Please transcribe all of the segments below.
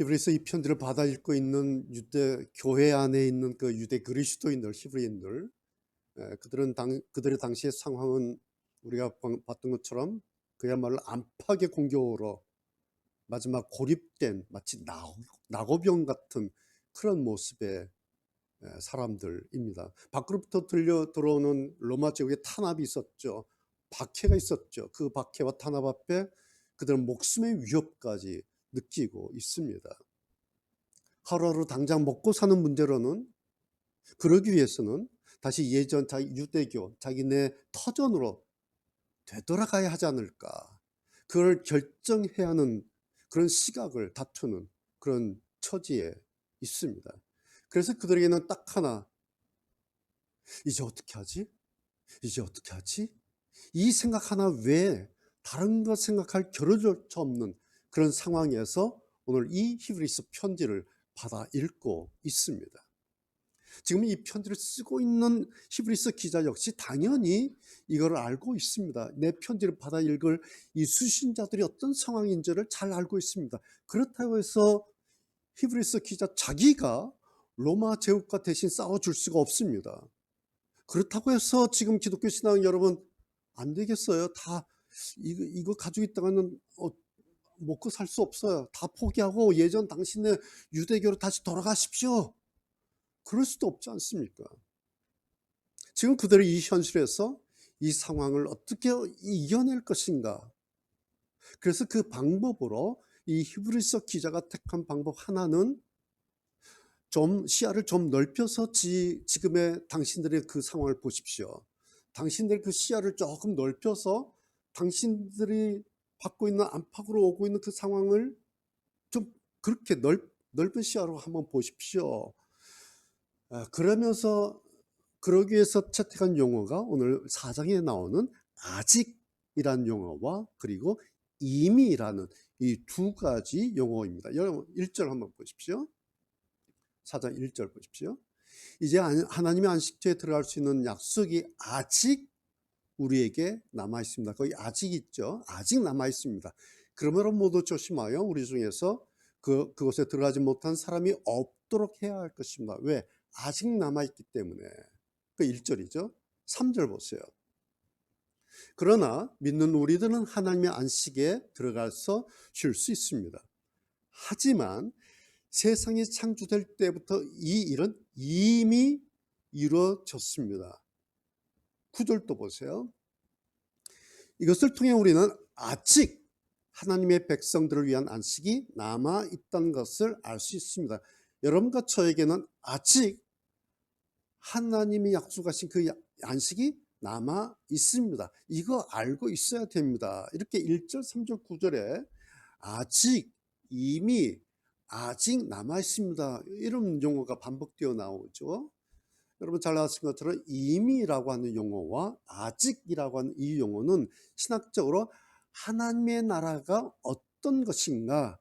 히브리서 이 편지를 받아 읽고 있는 유대 교회 안에 있는 그 유대 그리스도인들, 히브리인들, 그들의 당시의 상황은 우리가 봤던 것처럼 그야말로 안팎의 공격으로 마지막 고립된 마치 낙오병 같은 그런 모습의 사람들입니다. 밖으로부터 들어오는 로마 제국의 탄압이 있었죠. 박해가 있었죠. 그 박해와 탄압 앞에 그들은 목숨의 위협까지 느끼고 있습니다. 하루하루 당장 먹고 사는 문제로는, 그러기 위해서는 다시 예전 유대교, 자기네 터전으로 되돌아가야 하지 않을까. 그걸 결정해야 하는 그런 시각을 다투는 그런 처지에 있습니다. 그래서 그들에게는 딱 하나, 이제 어떻게 하지? 이제 어떻게 하지? 이 생각 하나 외에 다른 것 생각할 겨를조차 없는 그런 상황에서 오늘 이 히브리서 편지를 받아 읽고 있습니다. 지금 이 편지를 쓰고 있는 히브리서 기자 역시 당연히 이걸 알고 있습니다. 내 편지를 받아 읽을 이 수신자들이 어떤 상황인지를 잘 알고 있습니다. 그렇다고 해서 히브리서 기자 자기가 로마 제국과 대신 싸워줄 수가 없습니다. 그렇다고 해서 지금 기독교 신앙 여러분 안 되겠어요. 다 이거 가지고 있다가는 먹고 살 수 없어요. 다 포기하고 예전 당신의 유대교로 다시 돌아가십시오. 그럴 수도 없지 않습니까? 지금 그들의 이 현실에서 이 상황을 어떻게 이겨낼 것인가? 그래서 그 방법으로 이 히브리서 기자가 택한 방법 하나는 좀 시야를 좀 넓혀서 지금의 당신들의 그 상황을 보십시오. 당신들의 그 시야를 조금 넓혀서 당신들이 받고 있는 안팎으로 오고 있는 그 상황을 좀 그렇게 넓은 시야로 한번 보십시오. 그러기 위해서 채택한 용어가 오늘 4장에 나오는 아직이란 용어와 그리고 이미라는 이 두 가지 용어입니다. 여러분 1절 한번 보십시오. 4장 1절 보십시오. 이제 하나님의 안식처에 들어갈 수 있는 약속이 아직 우리에게 남아 있습니다. 거기 아직 있죠. 아직 남아 있습니다. 그러므로 모두 조심하여 우리 중에서 그곳에 들어가지 못한 사람이 없도록 해야 할 것입니다. 왜? 아직 남아 있기 때문에. 그 1절이죠. 3절 보세요. 그러나 믿는 우리들은 하나님의 안식에 들어가서 쉴 수 있습니다. 하지만 세상이 창조될 때부터 이 일은 이미 이루어졌습니다. 9절도 보세요. 이것을 통해 우리는 아직 하나님의 백성들을 위한 안식이 남아 있다는 것을 알 수 있습니다. 여러분과 저에게는 아직 하나님이 약속하신 그 안식이 남아 있습니다. 이거 알고 있어야 됩니다. 이렇게 1절, 3절, 9절에 아직, 이미, 아직 남아 있습니다. 이런 용어가 반복되어 나오죠. 여러분 잘 아시는 것처럼 이미라고 하는 용어와 아직이라고 하는 이 용어는 신학적으로 하나님의 나라가 어떤 것인가,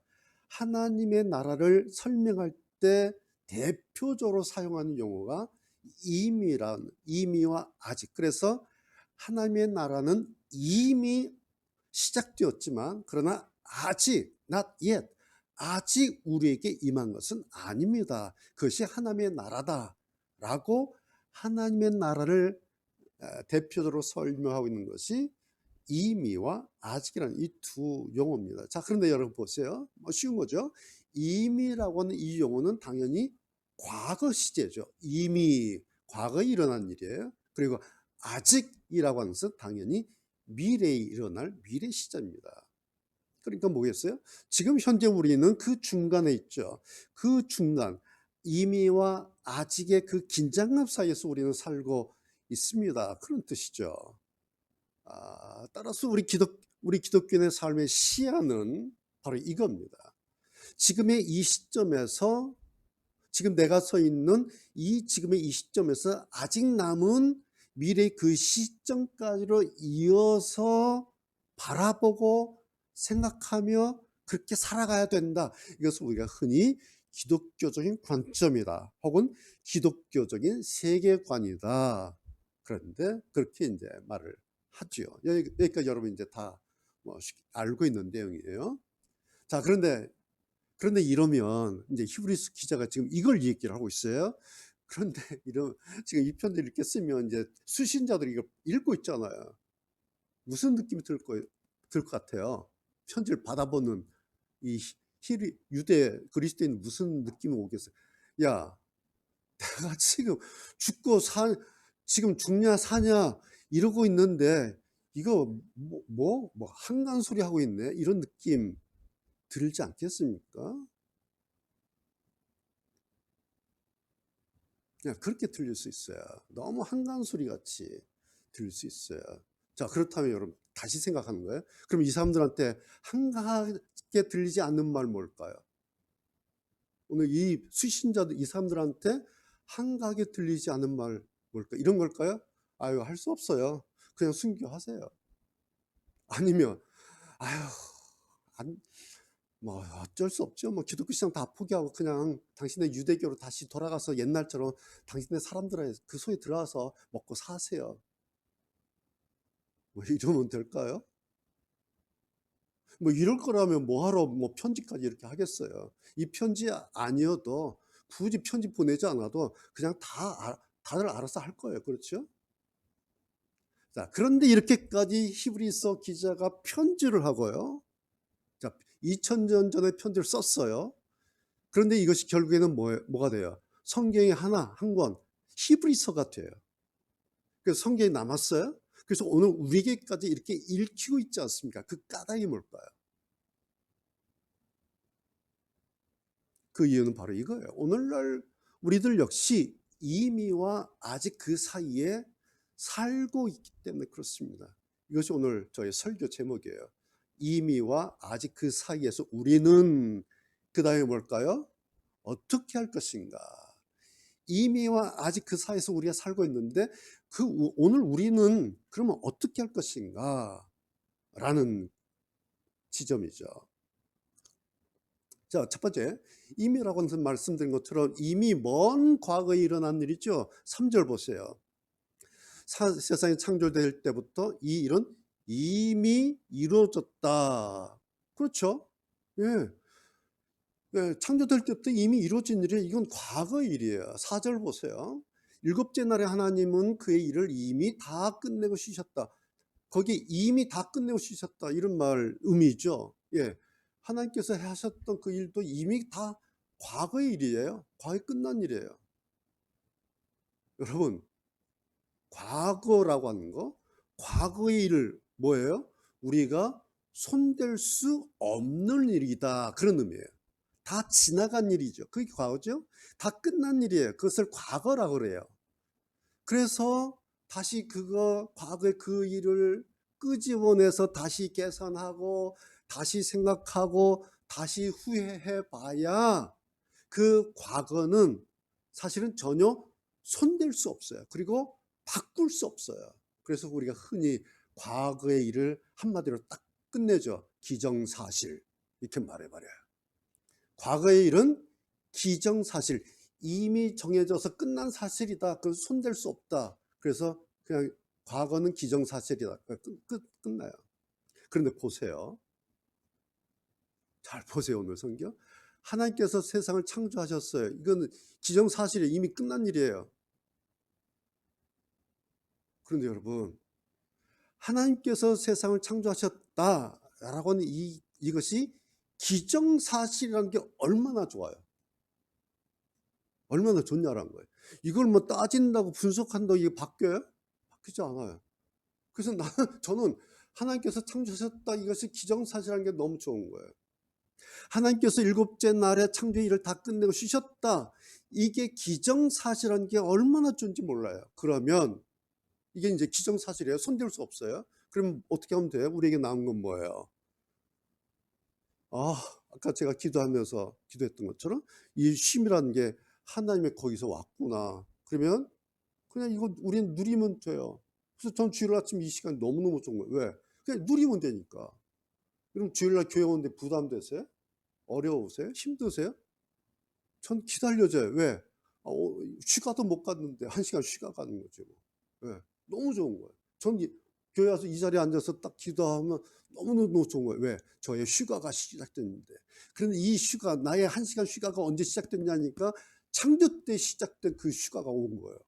하나님의 나라를 설명할 때 대표적으로 사용하는 용어가 이미와 아직. 그래서 하나님의 나라는 이미 시작되었지만 그러나 아직 not yet, 아직 우리에게 임한 것은 아닙니다. 그것이 하나님의 나라다 라고 하나님의 나라를 대표적으로 설명하고 있는 것이 이미와 아직이라는 이 두 용어입니다. 자, 그런데 여러분 보세요. 쉬운 거죠. 이미라고 하는 이 용어는 당연히 과거 시제죠. 이미 과거에 일어난 일이에요. 그리고 아직이라고 하는 것은 당연히 미래에 일어날 미래 시제입니다. 그러니까 뭐겠어요? 지금 현재 우리는 그 중간에 있죠. 그 중간, 이미와 아직의 그 긴장감 사이에서 우리는 살고 있습니다. 그런 뜻이죠. 따라서 우리 기독교인의 삶의 시야는 바로 이겁니다. 지금의 이 시점에서, 지금 내가 서 있는 지금의 이 시점에서 아직 남은 미래의 그 시점까지로 이어서 바라보고 생각하며 그렇게 살아가야 된다. 이것을 우리가 흔히 기독교적인 관점이다, 혹은 기독교적인 세계관이다. 그런데 그렇게 이제 말을 하죠. 여기까지 여러분 이제 다 알고 있는 내용이에요. 자, 그런데 그런데 이러면 이제 히브리서 기자가 지금 이걸 얘기를 하고 있어요. 그런데 지금 이 편지를 이렇게 쓰면 이제 수신자들이 이거 읽고 있잖아요. 무슨 느낌이 들 것 같아요? 편지를 받아보는 이 유대 그리스도인 무슨 느낌이 오겠어요? 야, 내가 지금 지금 죽냐 사냐 이러고 있는데 이거 뭐 한간 소리 하고 있네, 이런 느낌 들지 않겠습니까? 그냥 그렇게 들릴 수 있어요. 너무 한간 소리 같이 들릴 수 있어요. 자, 그렇다면 여러분 다시 생각하는 거예요. 그럼 이 사람들한테 한가하게 들리지 않는 말 뭘까요? 오늘 이 수신자들, 이 사람들한테 한가하게 들리지 않는 말 뭘까? 이런 걸까요? 아유, 할 수 없어요. 그냥 순교하세요. 아니면 아유, 뭐 어쩔 수 없죠. 뭐 기독교 신앙 다 포기하고 그냥 당신의 유대교로 다시 돌아가서 옛날처럼 당신의 사람들의 그 소에 들어와서 먹고 사세요. 뭐 이러면 될까요? 뭐 이럴 거라면 뭐하러 뭐 편지까지 이렇게 하겠어요. 이 편지 아니어도 굳이 편지 보내지 않아도 그냥 다들 알아서 할 거예요. 그렇죠? 자, 그런데 이렇게까지 히브리서 기자가 편지를 하고요. 자, 2000년 전에 편지를 썼어요. 그런데 이것이 결국에는 뭐가 돼요? 성경의 한 권, 히브리서가 돼요. 그래서 성경이 남았어요. 그래서 오늘 우리에게까지 이렇게 읽히고 있지 않습니까? 그 까닭이 뭘까요? 그 이유는 바로 이거예요. 오늘날 우리들 역시 이미와 아직 그 사이에 살고 있기 때문에 그렇습니다. 이것이 오늘 저의 설교 제목이에요. 이미와 아직 그 사이에서 우리는 그 다음에 뭘까요? 어떻게 할 것인가? 이미와 아직 그 사이에서 우리가 살고 있는데 오늘 우리는 그러면 어떻게 할 것인가? 라는 지점이죠. 자, 첫 번째, 이미라고 말씀드린 것처럼 이미 먼 과거에 일어난 일이죠. 3절 보세요. 세상이 창조될 때부터 이 일은 이미 이루어졌다. 그렇죠? 예. 예, 창조될 때부터 이미 이루어진 일이에요. 이건 과거의 일이에요. 4절 보세요. 일곱째 날에 하나님은 그의 일을 이미 다 끝내고 쉬셨다. 거기 이미 다 끝내고 쉬셨다, 이런 말 의미죠. 예. 하나님께서 하셨던 그 일도 이미 다 과거의 일이에요. 과거에 끝난 일이에요. 여러분, 과거라고 하는 거, 과거의 일을 뭐예요? 우리가 손댈 수 없는 일이다, 그런 의미예요. 다 지나간 일이죠. 그게 과거죠. 다 끝난 일이에요. 그것을 과거라고 그래요. 그래서 다시 과거의 그 일을 끄집어내서 다시 계산하고 다시 생각하고 다시 후회해 봐야 그 과거는 사실은 전혀 손댈 수 없어요. 그리고 바꿀 수 없어요. 그래서 우리가 흔히 과거의 일을 한마디로 딱 끝내죠. 기정사실, 이렇게 말해버려요. 과거의 일은 기정사실, 이미 정해져서 끝난 사실이다. 그걸 손댈 수 없다. 그래서 그냥 과거는 기정사실이다. 끝나요. 그런데 보세요. 잘 보세요. 오늘 성경. 하나님께서 세상을 창조하셨어요. 이건 기정사실이 이미 끝난 일이에요. 그런데 여러분, 하나님께서 세상을 창조하셨다라고 하는 이것이 기정사실이라는 게 얼마나 좋아요. 얼마나 좋냐라는 거예요. 이걸 뭐 따진다고 분석한다고 이게 바뀌어요? 바뀌지 않아요. 그래서 저는 하나님께서 창조하셨다, 이것이 기정사실이라는 게 너무 좋은 거예요. 하나님께서 일곱째 날에 창조 일을 다 끝내고 쉬셨다, 이게 기정사실이라는 게 얼마나 좋은지 몰라요. 그러면 이게 이제 기정사실이에요. 손댈 수 없어요. 그럼 어떻게 하면 돼요? 우리에게 나온 건 뭐예요? 아까 제가 기도했던 것처럼 이 쉼이라는 게 하나님의 거기서 왔구나. 그러면 그냥 이거 우리는 누리면 돼요. 그래서 전 주일 아침 이 시간 너무너무 좋은 거예요. 왜? 그냥 누리면 되니까. 그럼 주일날 교회 오는데 부담되세요? 어려우세요? 힘드세요? 전 기다려져요. 왜? 휴가도 못 갔는데 1시간 쉬가 가는 거죠. 왜? 너무 좋은 거예요. 전 교회 와서 이 자리에 앉아서 딱 기도하면 너무너무 좋은 거예요. 왜? 저의 휴가가 시작됐는데. 그런데 이 휴가, 나의 1시간 휴가가 언제 시작됐냐니까 창조 때 시작된 그 휴가가 온 거예요.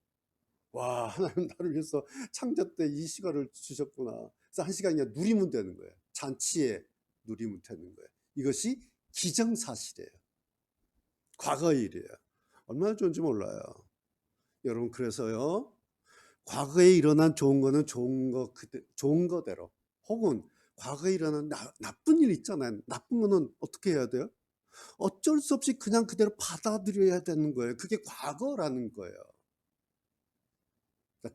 와, 하나님 나를 위해서 창조 때 이 휴가를 주셨구나. 그래서 1시간이냐 누리면 되는 거예요. 잔치에 누리면 되는 거예요. 이것이 기정사실이에요. 과거의 일이에요. 얼마나 좋은지 몰라요. 여러분, 그래서요, 과거에 일어난 좋은 거는 좋은 거대로, 혹은 과거에 일어난 나쁜 일 있잖아요. 나쁜 거는 어떻게 해야 돼요? 어쩔 수 없이 그냥 그대로 받아들여야 되는 거예요. 그게 과거라는 거예요.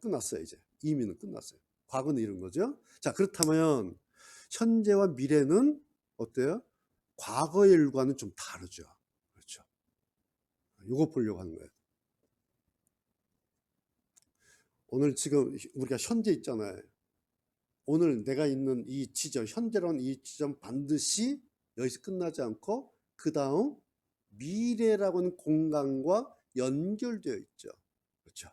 끝났어요. 이제 이미는 끝났어요. 과거는 이런 거죠. 자, 그렇다면 현재와 미래는 어때요? 과거의 일과는 좀 다르죠. 그렇죠. 이거 보려고 하는 거예요. 오늘 지금 우리가 현재 있잖아요. 오늘 내가 있는 이 지점, 현재라는 이 지점 반드시 여기서 끝나지 않고 그 다음 미래라고 하는 공간과 연결되어 있죠. 그렇죠.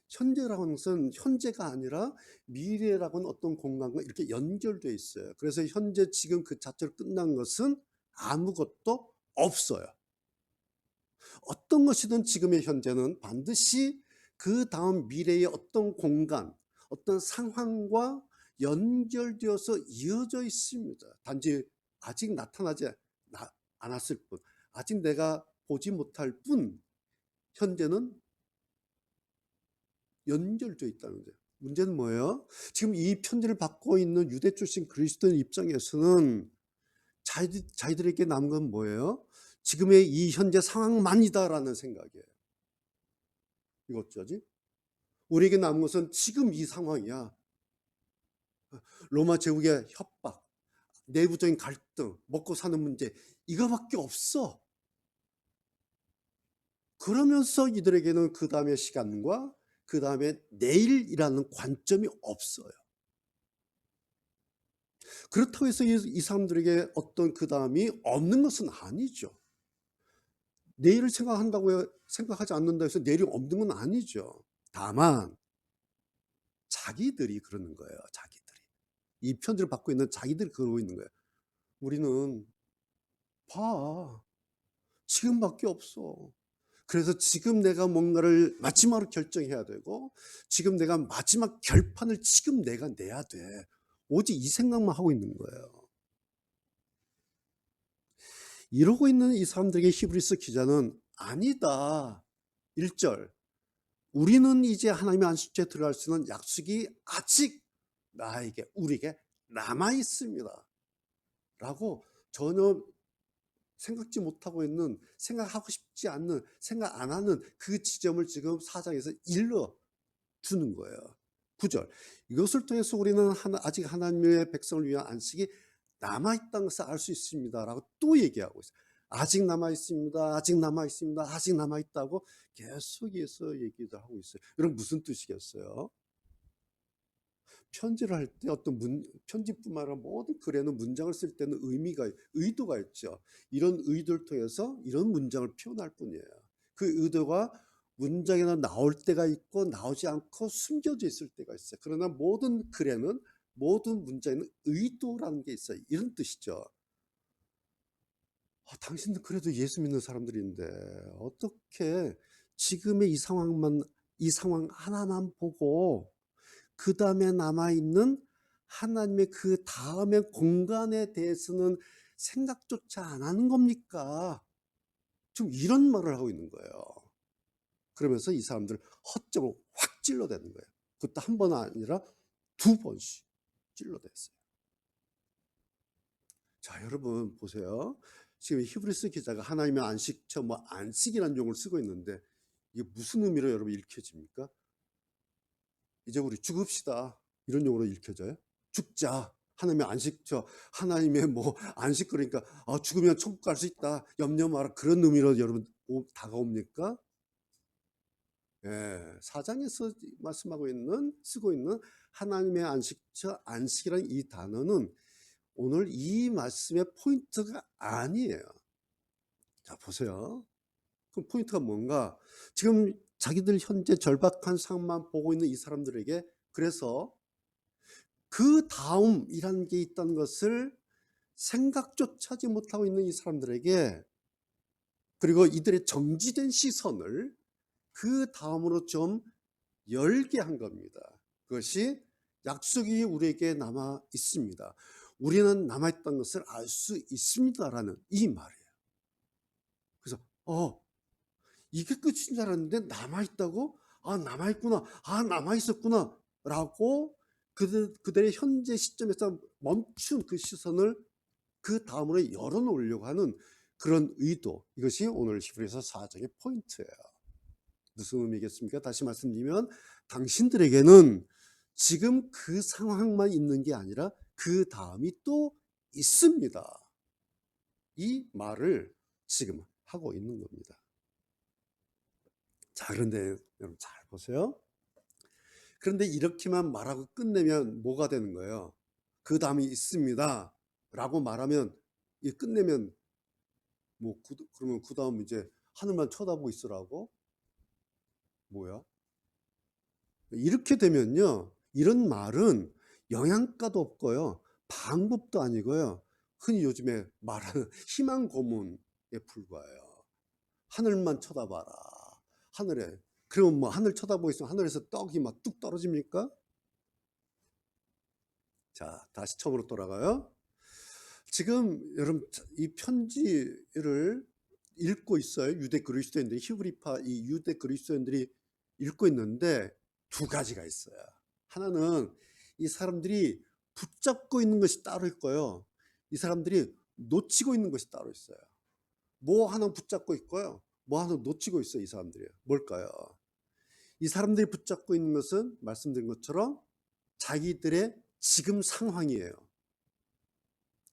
현재라고 하는 것은 현재가 아니라 미래라고 하는 어떤 공간과 이렇게 연결되어 있어요. 그래서 현재 지금 그 자체로 끝난 것은 아무것도 없어요. 어떤 것이든 지금의 현재는 반드시 그 다음 미래의 어떤 공간, 어떤 상황과 연결되어서 이어져 있습니다. 단지 아직 나타나지 않았을 뿐, 아직 내가 보지 못할 뿐, 현재는 연결되어 있다는 거예요. 문제는 뭐예요? 지금 이 편지를 받고 있는 유대 출신 그리스도인 입장에서는 자기들에게 남은 건 뭐예요? 지금의 이 현재 상황만이다라는 생각이에요. 이거 어쩌지? 우리에게 남은 것은 지금 이 상황이야. 로마 제국의 협박, 내부적인 갈등, 먹고 사는 문제, 이거밖에 없어. 그러면서 이들에게는 그 다음의 시간과 그 다음에 내일이라는 관점이 없어요. 그렇다고 해서 이 사람들에게 어떤 그 다음이 없는 것은 아니죠. 내일을 생각하지 않는다 해서 내일이 없는 건 아니죠. 다만 자기들이 그러는 거예요. 자기들이. 이 편지를 받고 있는 자기들이 그러고 있는 거예요. 우리는 봐. 지금밖에 없어. 그래서 지금 내가 뭔가를 마지막으로 결정해야 되고 지금 내가 마지막 결판을 지금 내가 내야 돼. 오직 이 생각만 하고 있는 거예요. 이러고 있는 이 사람들에게 히브리서 기자는 아니다. 1절. 우리는 이제 하나님의 안식처에 들어갈 수 있는 약속이 아직 우리에게 남아 있습니다. 라고 전혀 생각지 못하고 있는, 생각하고 싶지 않는, 생각 안 하는 그 지점을 지금 4장에서 일러 주는 거예요. 9절. 이것을 통해서 우리는 아직 하나님의 백성을 위한 안식이 남아있다는 것을 알 수 있습니다. 라고 또 얘기하고 있어요. 아직 남아있습니다. 아직 남아있습니다. 아직 남아있다고 계속해서 얘기를 하고 있어요. 여러분, 무슨 뜻이겠어요? 편지를 할 때 편지뿐만 아니라 모든 글에는 문장을 쓸 때는 의도가 있죠. 이런 의도를 통해서 이런 문장을 표현할 뿐이에요. 그 의도가 문장에는 나올 때가 있고 나오지 않고 숨겨져 있을 때가 있어요. 그러나 모든 글에는, 모든 문장에는 의도라는 게 있어요. 이런 뜻이죠. 당신들 그래도 예수 믿는 사람들인데 어떻게 지금의 이 상황 하나만 보고 그 다음에 남아있는 하나님의 그 다음의 공간에 대해서는 생각조차 안 하는 겁니까? 지금 이런 말을 하고 있는 거예요. 그러면서 이 사람들 허점을 확 찔러대는 거예요. 그것도 한 번 아니라 2번씩 찔러댔어요. 자, 여러분 보세요. 지금 히브리서 기자가 하나님의 안식처, 안식이라는 용어를 쓰고 있는데 이게 무슨 의미로 여러분 읽혀집니까? 이제 우리 죽읍시다. 이런 용어로 읽혀져요? 죽자. 하나님의 안식처, 하나님의 안식, 그러니까 죽으면 천국 갈 수 있다. 염려 마라. 그런 의미로 여러분 다가옵니까? 예, 4장에서 쓰고 있는 하나님의 안식처, 안식이라는 이 단어는 오늘 이 말씀의 포인트가 아니에요. 자, 보세요. 그럼 포인트가 뭔가? 지금 자기들 현재 절박한 상황만 보고 있는 이 사람들에게, 그래서 그 다음이라는 게 있다는 것을 생각조차 하지 못하고 있는 이 사람들에게, 그리고 이들의 정지된 시선을 그 다음으로 좀 열게 한 겁니다. 그것이 약속이 우리에게 남아 있습니다. 우리는 남아있다는 것을 알 수 있습니다라는 이 말이에요. 그래서 이게 끝인 줄 알았는데 남아있다고? 남아있구나. 남아있었구나. 라고 그들의 현재 시점에서 멈춘 그 시선을 그 다음으로 열어놓으려고 하는 그런 의도, 이것이 오늘 히브리서 4장의 포인트예요. 무슨 의미겠습니까? 다시 말씀드리면 당신들에게는 지금 그 상황만 있는 게 아니라 그 다음이 또 있습니다. 이 말을 지금 하고 있는 겁니다. 자, 그런데 여러분 잘 보세요. 그런데 이렇게만 말하고 끝내면 뭐가 되는 거예요? 그 다음이 있습니다 라고 말하면, 이 끝내면 그러면 그 다음 이제 하늘만 쳐다보고 있으라고? 뭐야? 이렇게 되면요, 이런 말은 영양가도 없고요, 방법도 아니고요, 흔히 요즘에 말하는 희망 고문에 불과해요. 하늘만 쳐다봐라. 하늘에. 그러면 뭐 하늘 쳐다보고 있으면 하늘에서 떡이 막 뚝 떨어집니까? 자, 다시 처음으로 돌아가요. 지금 여러분 이 편지를 읽고 있어요. 유대 그리스도인들이, 히브리파 이 유대 그리스도인들이 읽고 있는데 두 가지가 있어요. 하나는 이 사람들이 붙잡고 있는 것이 따로 있고요, 이 사람들이 놓치고 있는 것이 따로 있어요. 뭐 하나 붙잡고 있고요, 뭐 하나 놓치고 있어요. 이 사람들이 뭘까요? 이 사람들이 붙잡고 있는 것은 말씀드린 것처럼 자기들의 지금 상황이에요.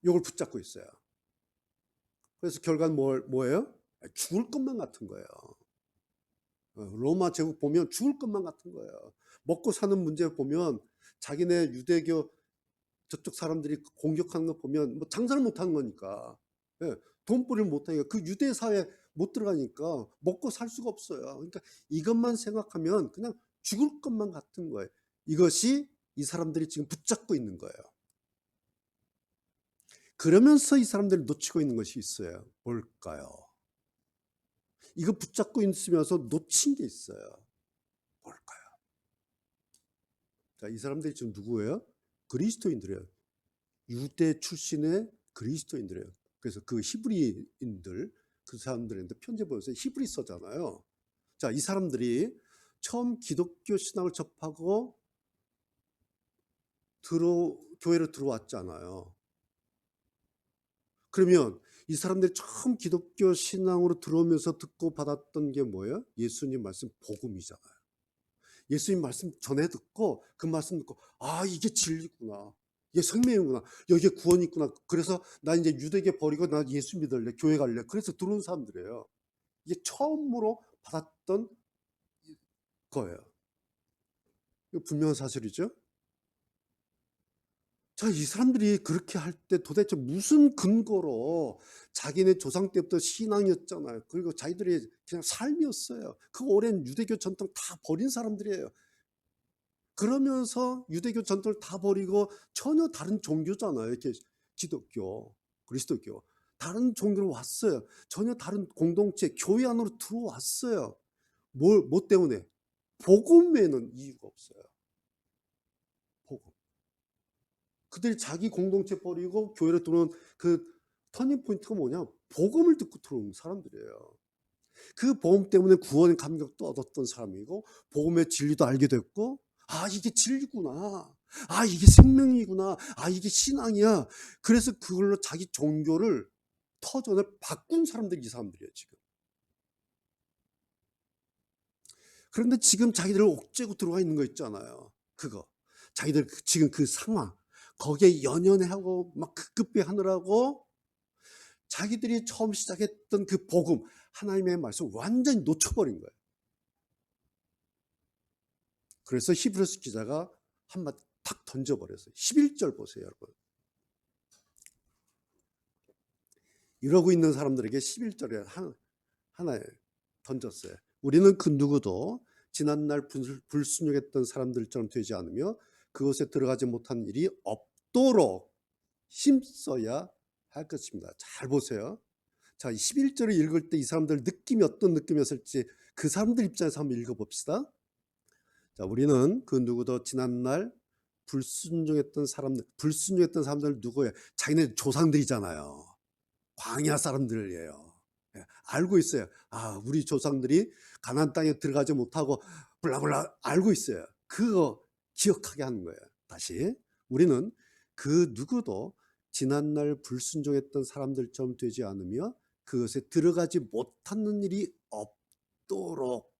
이걸 붙잡고 있어요. 그래서 결과는 뭐예요? 죽을 것만 같은 거예요. 로마 제국 보면 죽을 것만 같은 거예요. 먹고 사는 문제 보면 자기네 유대교 저쪽 사람들이 공격하는 거 보면 뭐 장사를 못하는 거니까, 돈벌이를 못하니까, 그 유대 사회에 못 들어가니까 먹고 살 수가 없어요. 그러니까 이것만 생각하면 그냥 죽을 것만 같은 거예요. 이것이 이 사람들이 지금 붙잡고 있는 거예요. 그러면서 이 사람들이 놓치고 있는 것이 있어요. 뭘까요? 이거 붙잡고 있으면서 놓친 게 있어요. 뭘까요? 자, 이 사람들이 지금 누구예요? 그리스도인들이에요. 유대 출신의 그리스도인들이에요. 그래서 그 히브리인들, 그 사람들한테 편지 보내서 히브리서잖아요. 자, 이 사람들이 처음 기독교 신앙을 접하고 교회로 들어왔잖아요. 그러면 이 사람들이 처음 기독교 신앙으로 들어오면서 듣고 받았던 게 뭐예요? 예수님 말씀, 복음이잖아요. 예수님 말씀 전해 듣고 그 말씀 듣고, 이게 진리구나, 이게 생명이구나, 여기에 구원이 있구나. 그래서 나 이제 유대교 버리고 나 예수 믿을래, 교회 갈래. 그래서 들어온 사람들이에요. 이게 처음으로 받았던 거예요. 이거 분명한 사실이죠. 자, 이 사람들이 그렇게 할 때 도대체 무슨 근거로, 자기네 조상 때부터 신앙이었잖아요. 그리고 자기들이 그냥 삶이었어요. 그 오랜 유대교 전통 다 버린 사람들이에요. 그러면서 유대교 전통을 다 버리고 전혀 다른 종교잖아요. 이렇게 기독교, 그리스도교, 다른 종교로 왔어요. 전혀 다른 공동체, 교회 안으로 들어왔어요. 뭐 때문에? 복음 외에는 이유가 없어요. 복음. 그들이 자기 공동체 버리고 교회로 들어온 그 터닝 포인트가 뭐냐? 복음을 듣고 들어온 사람들이에요. 그 복음 때문에 구원의 감격도 얻었던 사람이고, 복음의 진리도 알게 됐고, 이게 진리구나, 이게 생명이구나, 이게 신앙이야. 그래서 그걸로 자기 종교를, 터전을 바꾼 사람들이 이 사람들이에요 지금. 그런데 지금 자기들을 옥죄고 들어와 있는 거 있잖아요. 그거 자기들 지금 그 상황, 거기에 연연해하고 막 급급해하느라고 자기들이 처음 시작했던 그 복음, 하나님의 말씀 완전히 놓쳐버린 거예요. 그래서 히브리서 기자가 한마디 탁 던져버렸어요. 11절 보세요, 여러분. 이러고 있는 사람들에게 11절에 하나 던졌어요. 우리는 그 누구도 지난날 불순종했던 사람들처럼 되지 않으며 그것에 들어가지 못한 일이 없도록 힘써야 할 것입니다. 잘 보세요. 자, 11절을 읽을 때 이 사람들 느낌이 어떤 느낌이었을지 그 사람들 입장에서 한번 읽어봅시다. 자, 우리는 그 누구도 지난날 불순종했던 사람들 누구예요? 자기네 조상들이잖아요. 광야 사람들이에요. 예, 알고 있어요. 아, 우리 조상들이 가나안 땅에 들어가지 못하고 블라블라 알고 있어요. 그거 기억하게 하는 거예요. 다시 우리는 그 누구도 지난날 불순종했던 사람들처럼 되지 않으며 그것에 들어가지 못하는 일이 없도록.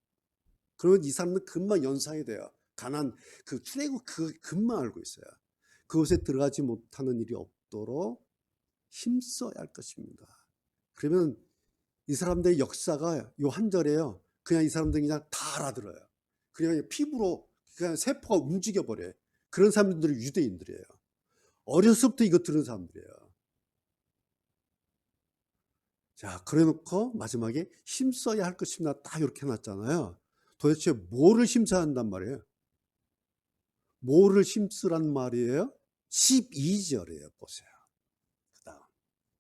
그러면 이 사람은 금방 연상이 돼요. 가난 그 출애굽 그 금방 알고 있어요. 그것에 들어가지 못하는 일이 없도록 힘써야 할 것입니다. 그러면 이 사람들의 역사가 요 한 절에요. 그냥 이 사람들이 그냥 다 알아들어요. 그냥 피부로 그냥 세포가 움직여 버려요. 그런 사람들이 유대인들이에요. 어려서부터 이거 들은 사람들이에요. 자, 그래 놓고 마지막에 힘써야 할 것입니다. 딱 이렇게 해놨잖아요. 도대체 뭐를 힘써야 한단 말이에요? 뭐를 힘쓰란 말이에요? 12절이에요. 보세요. 그다음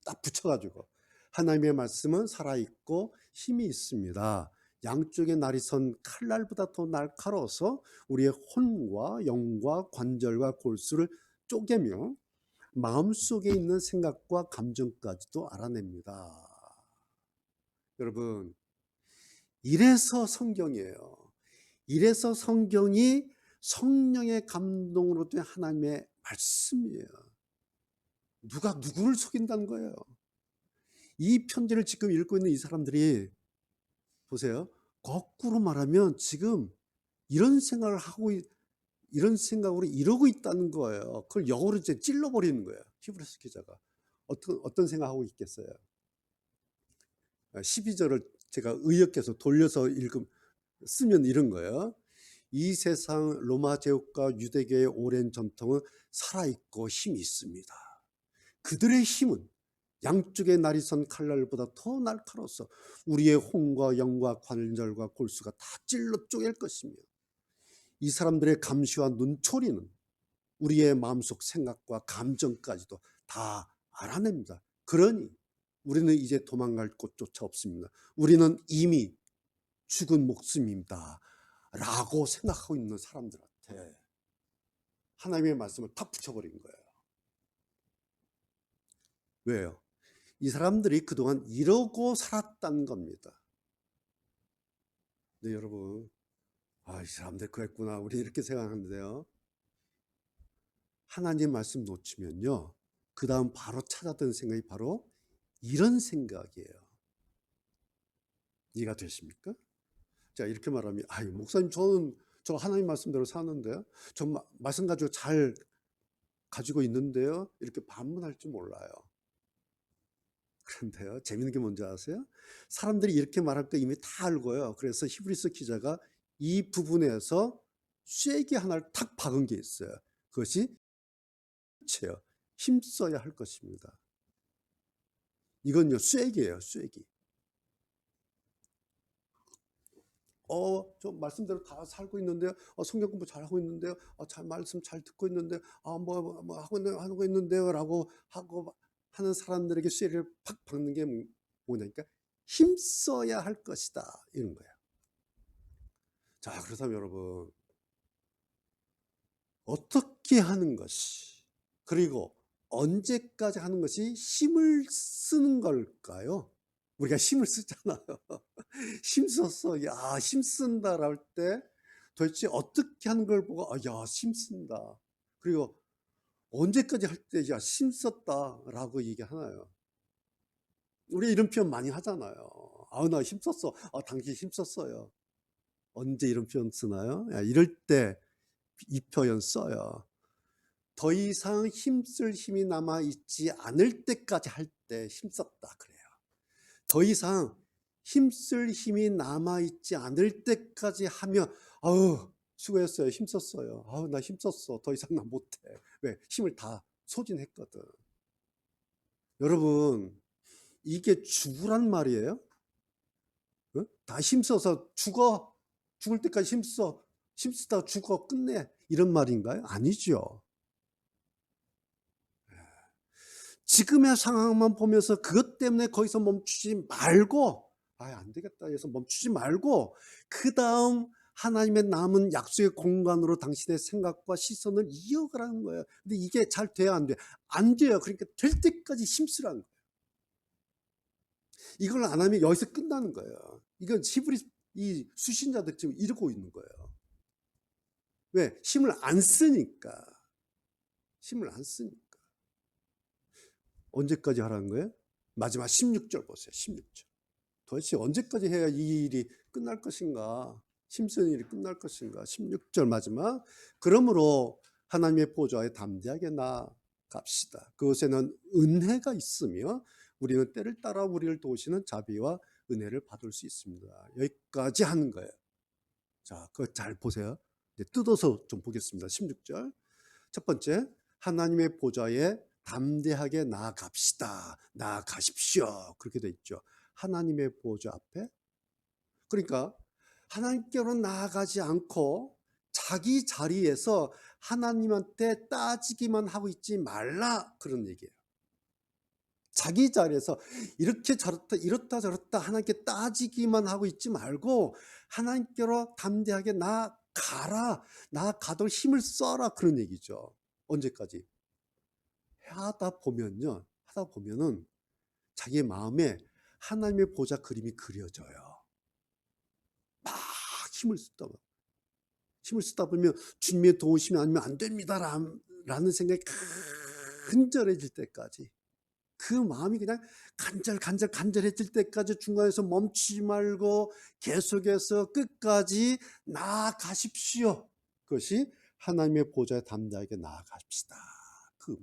딱 붙여가지고 하나님의 말씀은 살아있고 힘이 있습니다. 양쪽의 날이 선 칼날보다 더 날카로워서 우리의 혼과 영과 관절과 골수를 쪼개며 마음속에 있는 생각과 감정까지도 알아냅니다. 여러분, 이래서 성경이에요. 이래서 성경이 성령의 감동으로 된 하나님의 말씀이에요. 누가 누구를 속인다는 거예요. 이 편지를 지금 읽고 있는 이 사람들이 보세요. 거꾸로 말하면 지금 이런 생각을 하고 이런 생각으로 이러고 있다는 거예요. 그걸 영어로 이제 찔러버리는 거예요. 히브리서 기자가 어떤 생각하고 있겠어요. 12절을 제가 의역해서 돌려서 쓰면 이런 거예요. 이 세상 로마 제국과 유대교의 오랜 전통은 살아있고 힘이 있습니다. 그들의 힘은 양쪽의 날이 선 칼날보다 더 날카로워서 우리의 혼과 영과 관절과 골수가 다 찔러 쪼갤 것이며 이 사람들의 감시와 눈초리는 우리의 마음속 생각과 감정까지도 다 알아냅니다. 그러니 우리는 이제 도망갈 곳조차 없습니다. 우리는 이미 죽은 목숨입니다. 라고 생각하고 있는 사람들한테 하나님의 말씀을 탁 붙여버린 거예요. 왜요? 이 사람들이 그동안 이러고 살았다는 겁니다. 네, 여러분, 이 사람들 그랬구나. 우리 이렇게 생각하는데요. 하나님 말씀 놓치면요. 그 다음 바로 찾아드는 생각이 바로 이런 생각이에요. 이해가 되십니까? 자, 이렇게 말하면, 목사님, 저는 저 하나님 말씀대로 사는데요. 저 말씀 가지고 잘 가지고 있는데요. 이렇게 반문할 줄 몰라요. 그런데요, 재밌는 게 뭔지 아세요? 사람들이 이렇게 말할 때 이미 다 알고요. 그래서 히브리서 기자가 이 부분에서 쐐기 하나를 탁 박은 게 있어요. 그것이 힘쳐요. 힘써야 할 것입니다. 이건요, 쐐기예요, 쐐기. 저 말씀대로 다 살고 있는데요. 성경 공부 잘하고 있는데요. 말씀 잘 듣고 있는데, 뭐 하고 있는데요. 라고 하는 사람들에게 쐐기를 팍 박는 게 뭐냐니까 힘써야 할 것이다. 이런 거예요. 자, 그렇다면 여러분, 어떻게 하는 것이, 그리고 언제까지 하는 것이 힘을 쓰는 걸까요? 우리가 힘을 쓰잖아요. 힘썼어. 힘쓴다 할 때 도대체 어떻게 하는 걸 보고 힘쓴다. 그리고 언제까지 할 때 힘썼다 라고 얘기하나요? 우리 이런 표현 많이 하잖아요. 나 힘썼어. 당신 힘썼어요. 언제 이런 표현 쓰나요? 이럴 때 이 표현 써요. 더 이상 힘쓸 힘이 남아있지 않을 때까지 할 때 힘썼다 그래요. 더 이상 힘쓸 힘이 남아있지 않을 때까지 하면 수고했어요. 힘썼어요. 나 힘썼어. 더 이상 나 못해. 왜? 힘을 다 소진했거든. 여러분, 이게 죽으란 말이에요? 다 힘써서 죽어. 죽을 때까지 힘쓰다가 죽어. 끝내. 이런 말인가요? 아니죠. 지금의 상황만 보면서 그것 때문에 거기서 멈추지 말고, 안 되겠다 해서 멈추지 말고, 그 다음 하나님의 남은 약속의 공간으로 당신의 생각과 시선을 이어가라는 거예요. 근데 이게 잘 돼야 안 돼? 안 돼요. 그러니까 될 때까지 힘쓰라는 거예요. 이걸 안 하면 여기서 끝나는 거예요. 이건 히브리 이 수신자들 지금 이러고 있는 거예요. 왜? 힘을 안 쓰니까. 힘을 안 쓰니까. 언제까지 하라는 거예요? 마지막 16절 보세요. 16절. 도대체 언제까지 해야 이 일이 끝날 것인가? 힘쓰는 일이 끝날 것인가? 16절 마지막. 그러므로 하나님의 보좌에 담대하게 나아갑시다. 그곳에는 은혜가 있으며 우리는 때를 따라 우리를 도우시는 자비와 은혜를 받을 수 있습니다. 여기까지 하는 거예요. 자, 그거 잘 보세요. 뜯어서 좀 보겠습니다. 16절. 첫 번째, 하나님의 보좌에 담대하게 나아갑시다. 나아가십시오. 그렇게 돼 있죠. 하나님의 보좌 앞에. 그러니까 하나님께로 나아가지 않고 자기 자리에서 하나님한테 따지기만 하고 있지 말라, 그런 얘기예요. 자기 자리에서 이렇게 저렇다 이렇다 저렇다 하나님께 따지기만 하고 있지 말고 하나님께로 담대하게 나아가라. 나아가도록 힘을 써라, 그런 얘기죠. 언제까지? 하다 보면은 자기의 마음에 하나님의 보좌 그림이 그려져요. 막 힘을 쓰다 보면 주님의 도우심이 아니면 안 됩니다 라는 생각이 간절해질 때까지, 그 마음이 그냥 간절해질 때까지 중간에서 멈추지 말고 계속해서 끝까지 나아가십시오. 그것이 하나님의 보좌에 담대하게 나아갑시다. 그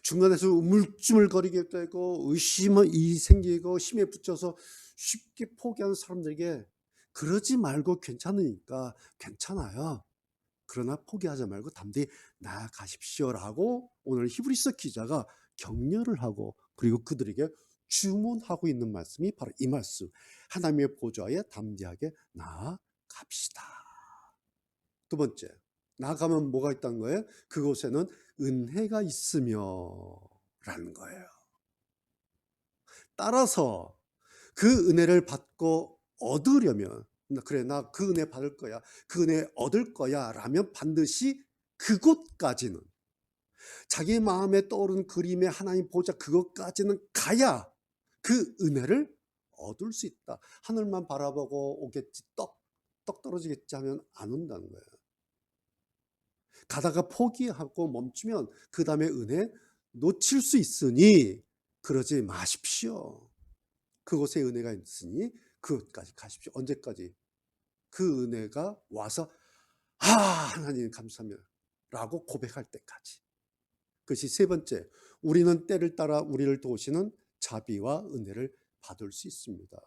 중간에서 우물쭈물거리게 되고 의심이 생기고 힘에 붙여서 쉽게 포기하는 사람들에게 그러지 말고 괜찮으니까 괜찮아요. 그러나 포기하지 말고 담대히 나아가십시오라고 오늘 히브리서 기자가 격려를 하고 그리고 그들에게 주문하고 있는 말씀이 바로 이 말씀. 하나님의 보좌에 담대하게 나아갑시다. 두 번째, 나아가면 뭐가 있다는 거예요? 그곳에는 은혜가 있으며 라는 거예요. 따라서 그 은혜를 받고 얻으려면, 그래 나 그 은혜 받을 거야, 그 은혜 얻을 거야 라면 반드시 그곳까지는, 자기 마음에 떠오른 그림의 하나님 보좌 그것까지는 가야 그 은혜를 얻을 수 있다. 하늘만 바라보고 오겠지, 떡 떨어지겠지 하면 안 온다는 거예요. 가다가 포기하고 멈추면 그 다음에 은혜 놓칠 수 있으니 그러지 마십시오. 그곳에 은혜가 있으니 그것까지 가십시오. 언제까지? 그 은혜가 와서 하나님 감사합니다 라고 고백할 때까지. 그것이 세 번째, 우리는 때를 따라 우리를 도우시는 자비와 은혜를 받을 수 있습니다.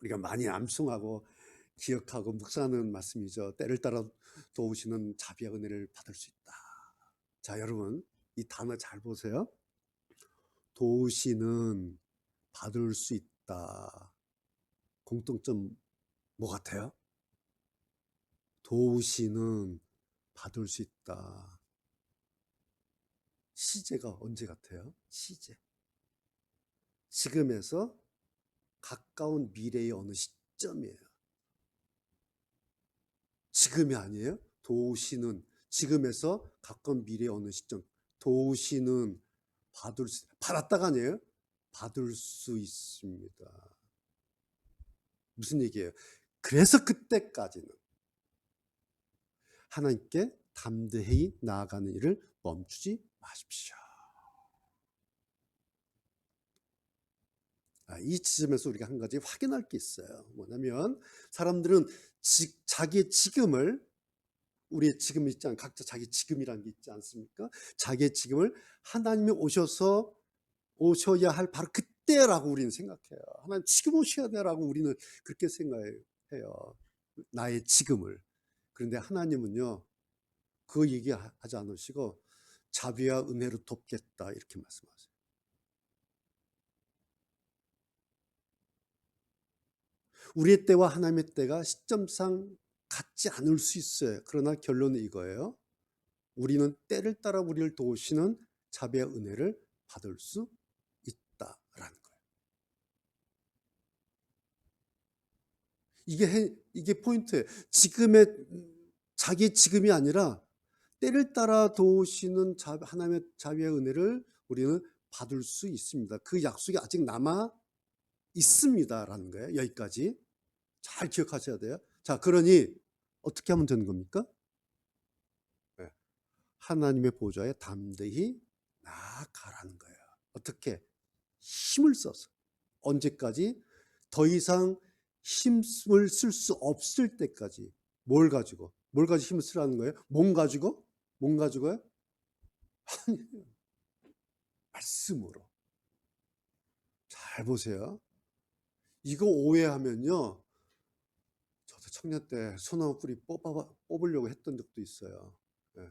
우리가 많이 암송하고 기억하고 묵상하는 말씀이죠. 때를 따라 도우시는 자비와 은혜를 받을 수 있다. 자, 여러분 이 단어 잘 보세요. 도우시는, 받을 수 있다. 공통점 뭐 같아요? 도우시는, 받을 수 있다. 시제가 언제 같아요? 시제. 지금에서 가까운 미래의 어느 시점이에요. 지금이 아니에요? 도우시는, 지금에서 가까운 미래의 어느 시점. 도우시는 받았다가 아니에요? 받을 수 있습니다. 무슨 얘기예요? 그래서 그때까지는 하나님께 담대히 나아가는 일을 멈추지 마십시오. 이 지점에서 우리가 한 가지 확인할 게 있어요. 뭐냐면 사람들은 자기의 지금을, 우리의 지금 있지 않, 각자 자기 지금이라는 게 있지 않습니까? 자기의 지금을 하나님이 오셔야 할 바로 그때라고 우리는 생각해요. 하나님 지금 오셔야 돼라고 우리는 그렇게 생각해요. 나의 지금을. 그런데 하나님은요, 그 얘기하지 않으시고 자비와 은혜로 돕겠다 이렇게 말씀하세요. 우리의 때와 하나님의 때가 시점상 같지 않을 수 있어요. 그러나 결론은 이거예요. 우리는 때를 따라 우리를 도우시는 자비의 은혜를 받을 수 있다라는 거예요. 이게 포인트예요. 자기 지금이 아니라 때를 따라 도우시는 하나님의 자비의 은혜를 우리는 받을 수 있습니다. 그 약속이 아직 남아 있습니다라는 거예요. 여기까지 잘 기억하셔야 돼요. 자, 그러니 어떻게 하면 되는 겁니까? 네. 하나님의 보좌에 담대히 나아가라는 거예요. 어떻게? 힘을 써서. 언제까지? 더 이상 힘을 쓸 수 없을 때까지. 뭘 가지고 힘을 쓰라는 거예요? 몸 가지고요? 아니에요. 말씀으로. 잘 보세요. 이거 오해하면요. 저도 청년 때 소나무 뿌리 뽑으려고 했던 적도 있어요. 예.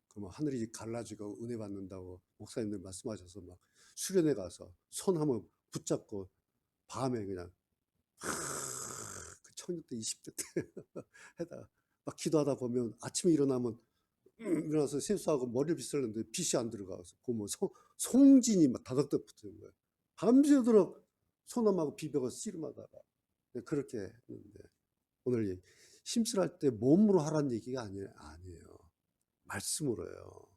그러면 하늘이 갈라지고 은혜 받는다고 목사님들 말씀하셔서 막 수련회 가서 손 한번 붙잡고 밤에 그냥 그 청년 때 20대 때 해다가 막 기도하다 보면 아침에 일어나면 일어나서 세수하고 머리를 빗었는데 빛이 안 들어가서 보면 송진이 막 다닥다닥 붙는 거예요. 밤새도록 소나무하고 비벼서 씨름하다가 그렇게 했는데 오늘 힘쓸할 때 몸으로 하라는 얘기가 아니에요. 말씀으로요.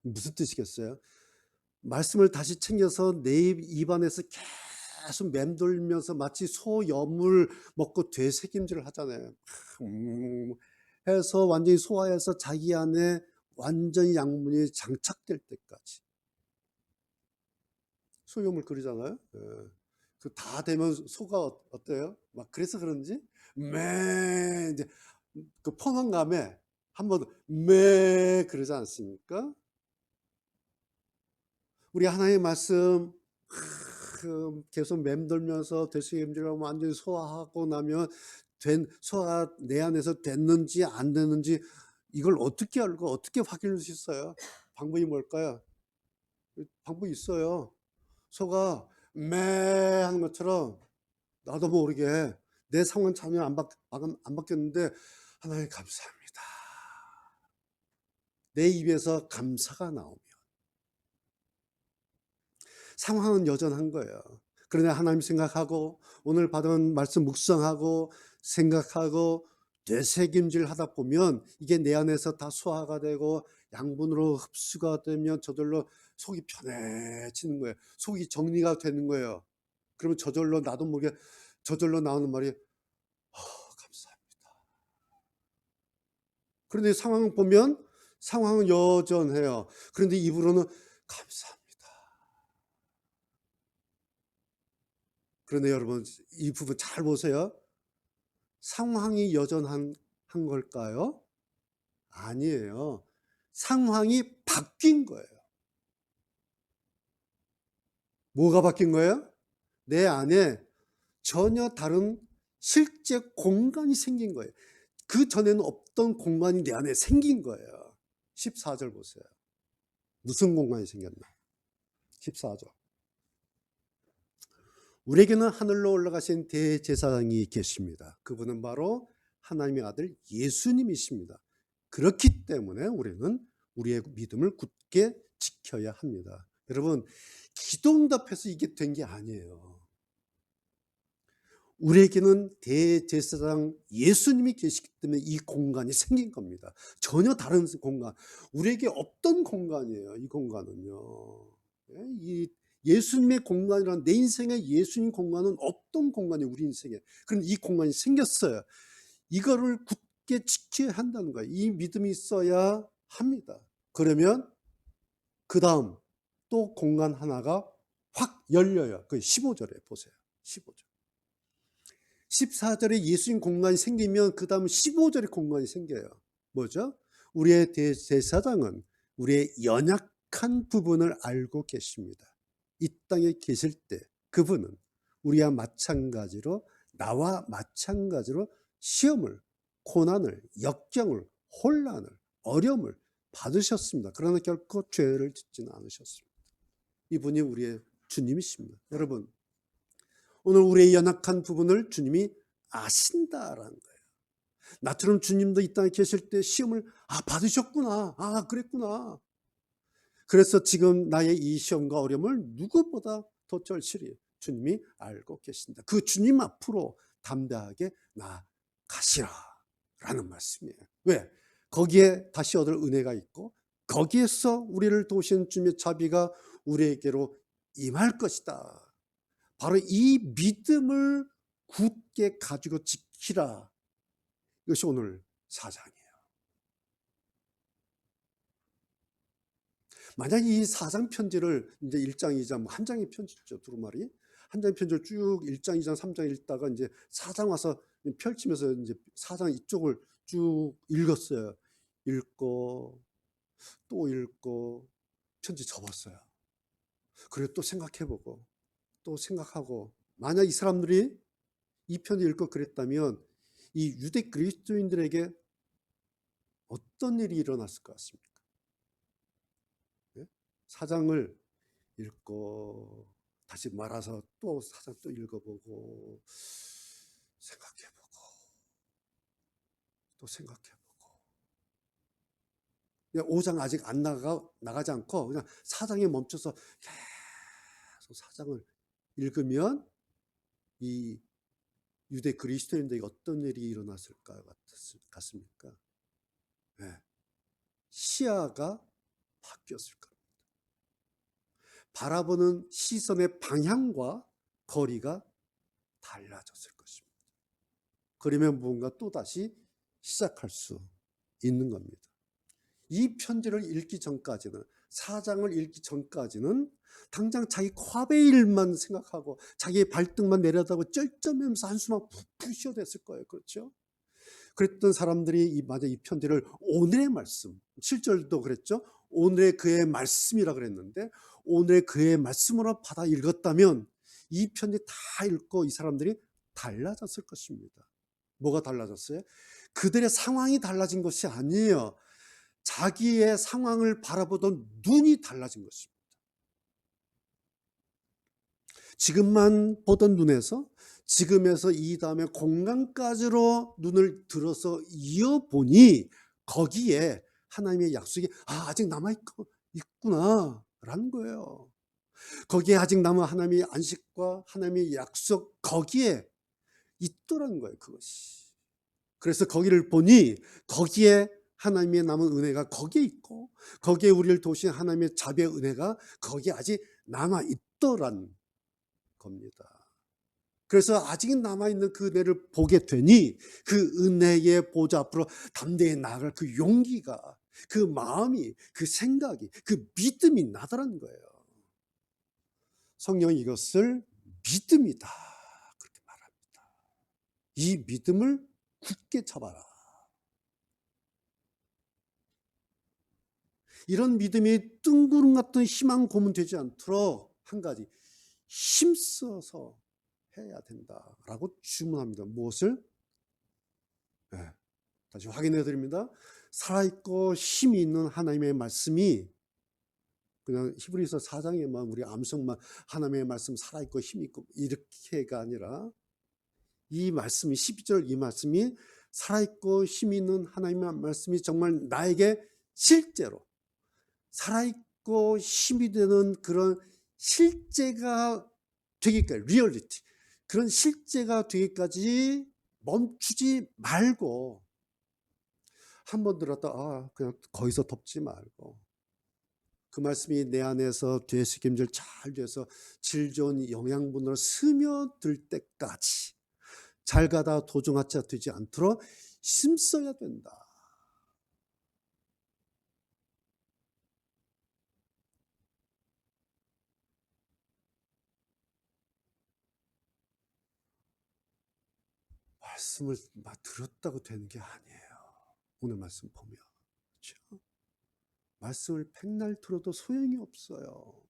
무슨 뜻이겠어요? 말씀을 다시 챙겨서 내 입안에서 계속 맴돌면서 마치 소염을 먹고 되새김질을 하잖아요. 해서 완전히 소화해서 자기 안에 완전히 양분이 장착될 때까지. 소염을 그리잖아요. 그 다 되면 소가 어때요? 막 그래서 그런지 이제 그 포만감에 한번 그러지 않습니까? 우리 하나님의 말씀 계속 맴돌면서 되새김질하고 완전히 소화하고 나면 소화가 내 안에서 됐는지 안 됐는지 이걸 어떻게 알고 어떻게 확인할 수 있어요? 방법이 뭘까요? 방법이 있어요. 소가 하는 것처럼 나도 모르게 내 상황 전혀 안 바뀌었는데 하나님 감사합니다. 내 입에서 감사가 나오면 상황은 여전한 거예요. 그러나 하나님 생각하고 오늘 받은 말씀 묵상하고 생각하고 되새김질 하다 보면 이게 내 안에서 다 소화가 되고 양분으로 흡수가 되면 저절로 속이 편해지는 거예요. 속이 정리가 되는 거예요. 그러면 저절로 나도 모르게 저절로 나오는 말이 감사합니다. 그런데 상황을 보면 상황은 여전해요. 그런데 입으로는 감사합니다. 그런데 여러분 이 부분 잘 보세요. 상황이 여전한 걸까요? 아니에요. 상황이 바뀐 거예요. 뭐가 바뀐 거예요? 내 안에 전혀 다른 실제 공간이 생긴 거예요. 그 전에는 없던 공간이 내 안에 생긴 거예요. 14절 보세요. 무슨 공간이 생겼나? 14절. 우리에게는 하늘로 올라가신 대제사장이 계십니다. 그분은 바로 하나님의 아들 예수님이십니다. 그렇기 때문에 우리는 우리의 믿음을 굳게 지켜야 합니다. 여러분, 기도응답해서 이게 된 게 아니에요. 우리에게는 대제사장 예수님이 계시기 때문에 이 공간이 생긴 겁니다. 전혀 다른 공간, 우리에게 없던 공간이에요. 이 공간은요. 이 예수님의 공간이란 내 인생에 예수님 공간은 없던 공간이에요. 우리 인생에. 그럼 이 공간이 생겼어요. 이거를 굳게 지켜야 한다는 거예요. 이 믿음이 있어야 합니다. 그러면 그 다음 또 공간 하나가 확 열려요. 그 15절에 보세요. 15절. 14절에 예수님 공간이 생기면 그 다음 15절에 공간이 생겨요. 뭐죠? 우리의 대제사장은 우리의 연약한 부분을 알고 계십니다. 이 땅에 계실 때 그분은 우리와 마찬가지로 나와 마찬가지로 시험을, 고난을, 역경을, 혼란을, 어려움을 받으셨습니다. 그러나 결코 죄를 짓지는 않으셨습니다. 이분이 우리의 주님이십니다. 여러분, 오늘 우리의 연약한 부분을 주님이 아신다라는 거예요. 나처럼 주님도 이 땅에 계실 때 시험을 받으셨구나. 그랬구나. 그래서 지금 나의 이 시험과 어려움을 누구보다 더 절실히 주님이 알고 계신다. 그 주님 앞으로 담대하게 나아가시라 라는 말씀이에요. 왜? 거기에 다시 얻을 은혜가 있고 거기에서 우리를 도우시는 주님의 자비가 우리에게로 임할 것이다. 바로 이 믿음을 굳게 가지고 지키라. 이것이 오늘 사장이에요. 만약 이 4장 편지를 이제 1장, 2장, 한 장의 편지죠. 두루마리. 한 장의 편지를 쭉 1장, 2장, 3장 읽다가 이제 4장 와서 펼치면서 이제 4장 이쪽을 쭉 읽었어요. 읽고 또 읽고 편지 접었어요. 그리고 또 생각해보고 또 생각하고 만약 이 사람들이 이 편지 읽고 그랬다면 이 유대 그리스도인들에게 어떤 일이 일어났을 것 같습니까? 네? 4장을 읽고 다시 말아서 또 4장 또 읽어보고 생각해보고 또 생각해보고 5장 아직 안 나가지 않고 그냥 4장에 멈춰서 계속 4장을 읽으면 이 유대 그리스도인들에게 어떤 일이 일어났을 것 같습니까? 네. 시야가 바뀌었을 겁니다. 바라보는 시선의 방향과 거리가 달라졌을 것입니다. 그러면 뭔가 또다시 시작할 수 있는 겁니다. 이 편지를 읽기 전까지는 4장을 읽기 전까지는 당장 자기 코앞의 일만 생각하고 자기의 발등만 내려다보고 쩔쩔매면서 한숨만 푹 쉬어댔을 거예요. 그렇죠? 그랬던 사람들이 맞아 이 편지를 오늘의 말씀 7절도 그랬죠. 오늘의 그의 말씀이라 그랬는데 오늘의 그의 말씀으로 받아 읽었다면 이 편지 다 읽고 이 사람들이 달라졌을 것입니다. 뭐가 달라졌어요? 그들의 상황이 달라진 것이 아니에요. 자기의 상황을 바라보던 눈이 달라진 것입니다. 지금만 보던 눈에서 지금에서 이 다음에 공간까지로 눈을 들어서 이어보니 거기에 하나님의 약속이 아직 남아있구나 라는 거예요. 거기에 아직 남은 하나님의 안식과 하나님의 약속 거기에 있더라는 거예요. 그것이. 그래서 거기를 보니 거기에 하나님의 남은 은혜가 거기에 있고 거기에 우리를 도우신 하나님의 자비의 은혜가 거기에 아직 남아있더란 겁니다. 그래서 아직 남아있는 그 은혜를 보게 되니 그 은혜의 보좌 앞으로 담대히 나아갈 그 용기가 그 마음이 그 생각이 그 믿음이 나더라는 거예요. 성령이 이것을 믿음이다 그렇게 말합니다. 이 믿음을 굳게 잡아라. 이런 믿음이 뜬구름 같은 희망 고문 되지 않도록 한 가지 힘써서 해야 된다라고 주문합니다. 무엇을? 네, 다시 확인해 드립니다. 살아있고 힘이 있는 하나님의 말씀이 그냥 히브리서 4장에만 우리 암송만 하나님의 말씀 살아있고 힘이 있고 이렇게가 아니라 이 말씀이 12절 이 말씀이 살아있고 힘이 있는 하나님의 말씀이 정말 나에게 실제로 살아있고 힘이 되는 그런 실제가 되기까지 리얼리티 그런 실제가 되기까지 멈추지 말고 한 번 들었다 그냥 거기서 덮지 말고 그 말씀이 내 안에서 되새김질 잘 돼서 질 좋은 영양분으로 스며들 때까지 잘 가다 도중하차 되지 않도록 힘써야 된다. 말씀을 들었다고 되는 게 아니에요. 오늘 말씀 보면 그렇죠? 말씀을 백날 들어도 소용이 없어요.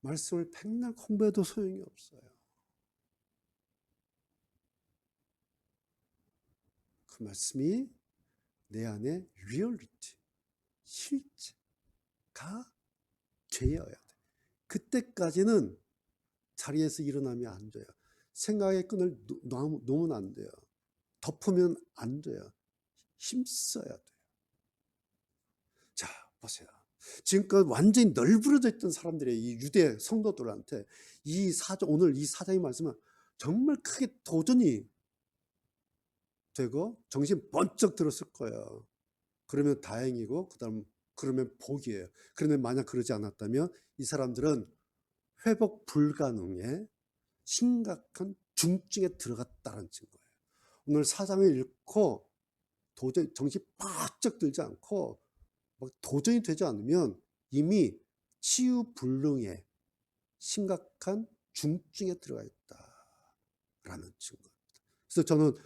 말씀을 백날 공부해도 소용이 없어요. 그 말씀이 내 안에 리얼리티, 실제가 되어야 돼. 그때까지는 자리에서 일어나면 안 돼요. 생각의 끈을 놓으면 안 돼요. 덮으면 안 돼요. 힘써야 돼요. 자, 보세요. 지금까지 완전히 널브러져 있던 사람들의 이 유대 성도들한테 오늘 이 사장의 말씀은 정말 크게 도전이 되고 정신 번쩍 들었을 거예요. 그러면 다행이고, 그러면 복이에요. 그런데 만약 그러지 않았다면 이 사람들은 회복 불가능의 심각한 중증에 들어갔다는 증거예요. 오늘 사장을 읽고 도저히 정신 바짝 들지 않고 막 도전이 되지 않으면 이미 치유불능의 심각한 중증에 들어가 있다라는 증거입니다. 그래서 저는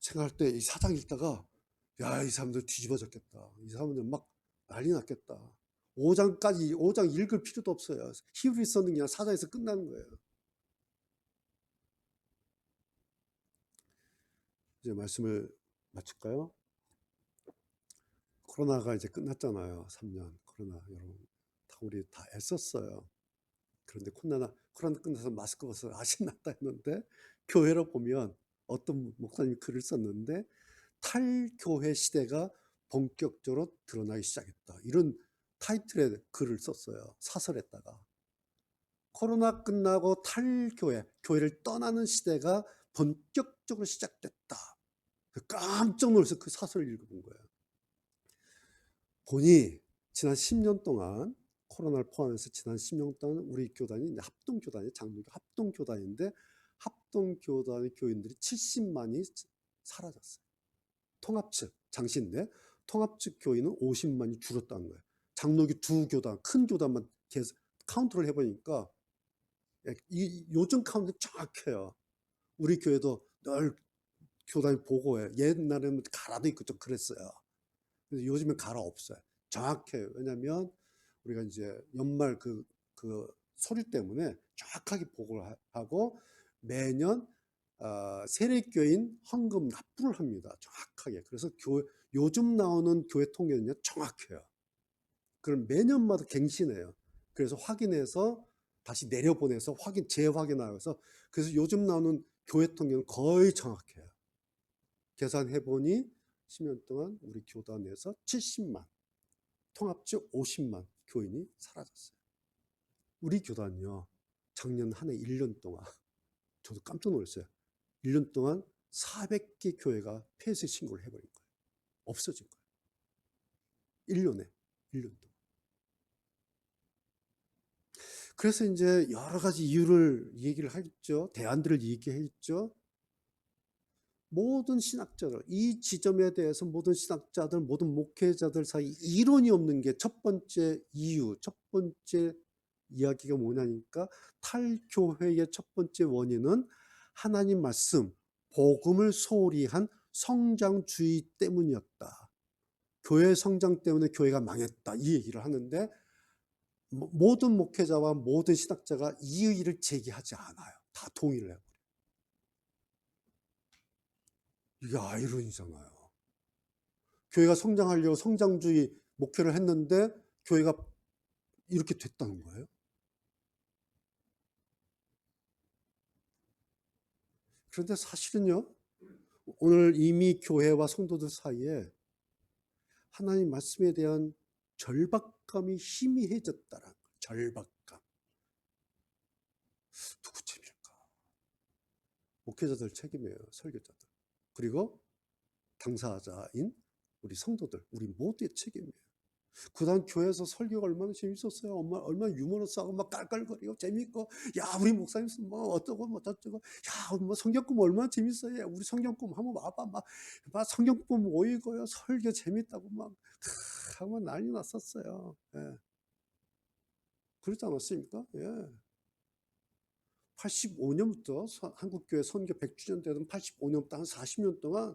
생각할 때 이 사장 읽다가 야, 이 사람들 뒤집어졌겠다. 이 사람들 막 난리 났겠다. 5장 읽을 필요도 없어요. 히브리 서는 그냥 4장에서 끝나는 거예요. 이제 말씀을 마칠까요? 코로나가 이제 끝났잖아요. 3년. 코로나 여러분 우리 다 애썼어요. 그런데 코로나 끝나서 마스크 벗어 신났다 했는데 교회로 보면 어떤 목사님이 글을 썼는데 탈교회 시대가 본격적으로 드러나기 시작했다. 이런 타이틀의 글을 썼어요. 사설에다가. 코로나 끝나고 교회를 떠나는 시대가 본격적으로 시작됐다. 깜짝 놀라서 그 사설을 읽어본 거예요. 보니 지난 10년 동안 코로나를 포함해서 지난 10년 동안 우리 교단이 합동교단이 장로교 합동교단인데 합동교단의 교인들이 70만이 사라졌어요. 통합측 장신대 통합측 교인은 50만이 줄었다는 거예요. 장로교 두 교단 큰 교단만 계속 카운트를 해보니까 요즘 카운트 정확해요. 우리 교회도 늘 교단이 보고해. 옛날에는 가라도 있고 좀 그랬어요. 근데 요즘엔 가라 없어요. 정확해요. 왜냐면 우리가 이제 연말 그 소리 때문에 정확하게 보고를 하고 매년 세례교인 헌금 납부를 합니다. 정확하게. 그래서 요즘 나오는 교회 통계는요 정확해요. 그럼 매년마다 갱신해요. 그래서 확인해서 다시 내려보내서 재확인하여서 그래서 요즘 나오는 교회 통계는 거의 정확해요. 계산해보니 10년 동안 우리 교단에서 70만, 통합적 50만 교인이 사라졌어요. 우리 교단요, 작년 한 해 1년 동안, 저도 깜짝 놀랐어요. 1년 동안 400개 교회가 폐쇄 신고를 해버린 거예요. 없어진 거예요. 1년 동안. 그래서 이제 여러 가지 이유를 얘기를 하겠죠. 대안들을 얘기했죠. 모든 신학자들, 이 지점에 대해서 모든 신학자들, 모든 목회자들 사이 이론이 없는 게 첫 번째 이유, 첫 번째 이야기가 뭐냐니까 탈교회의 첫 번째 원인은 하나님 말씀, 복음을 소홀히 한 성장주의 때문이었다. 교회 성장 때문에 교회가 망했다. 이 얘기를 하는데 모든 목회자와 모든 신학자가 이 의의를 제기하지 않아요. 다 동의를 해요. 이게 아이러니잖아요. 교회가 성장하려고 성장주의 목회를 했는데 교회가 이렇게 됐다는 거예요. 그런데 사실은요, 오늘 이미 교회와 성도들 사이에 하나님 말씀에 대한 절박감이 희미해졌다는 거예요. 절박감. 누구 책임일까? 목회자들 책임이에요. 설교자들. 그리고 당사자인 우리 성도들, 우리 모두의 책임이에요. 그다음 교회에서 설교가 얼마나 재밌었어요. 얼마나 유머러스하고 막 깔깔거리고 재밌고, 야 우리 목사님 뭐 어쩌고 뭐 저쩌고, 야 뭐 성경꿈 얼마나 재밌어요. 우리 성경꿈 한번 와봐, 막 성경꿈 모이고요, 설교 재밌다고 막 하면 난리 났었어요. 예. 그렇지 않았습니까? 예. 85년부터 한국교회 선교 100주년 되던 85년부터 한 40년 동안